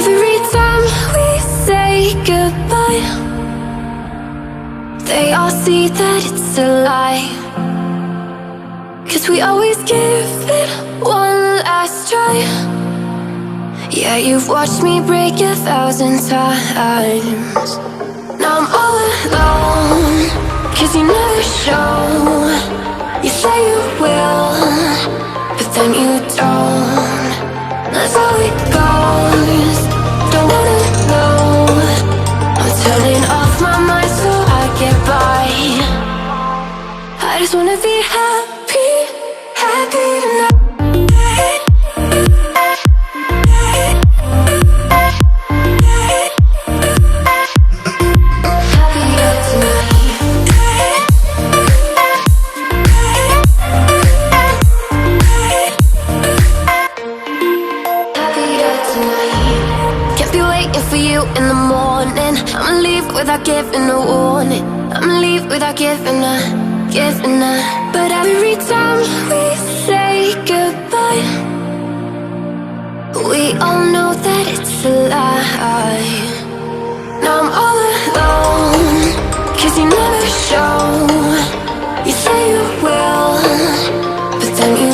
every time we say goodbye, they all see that it's a lie. 'Cause we always give it one last try. Yeah, you've watched me break 1,000 times. Now I'm all alone, 'cause you never show. You say you will, but then you don't. That's how it goes. Don't wanna know. I'm turning off my mind so I get by. I just wanna be happy, happy tonight. In the morning, I'ma leave without giving a warning. I'ma leave without giving a. But every time we say goodbye, we all know that it's a lie. Now I'm all alone, 'cause you never show. You say you will, but then you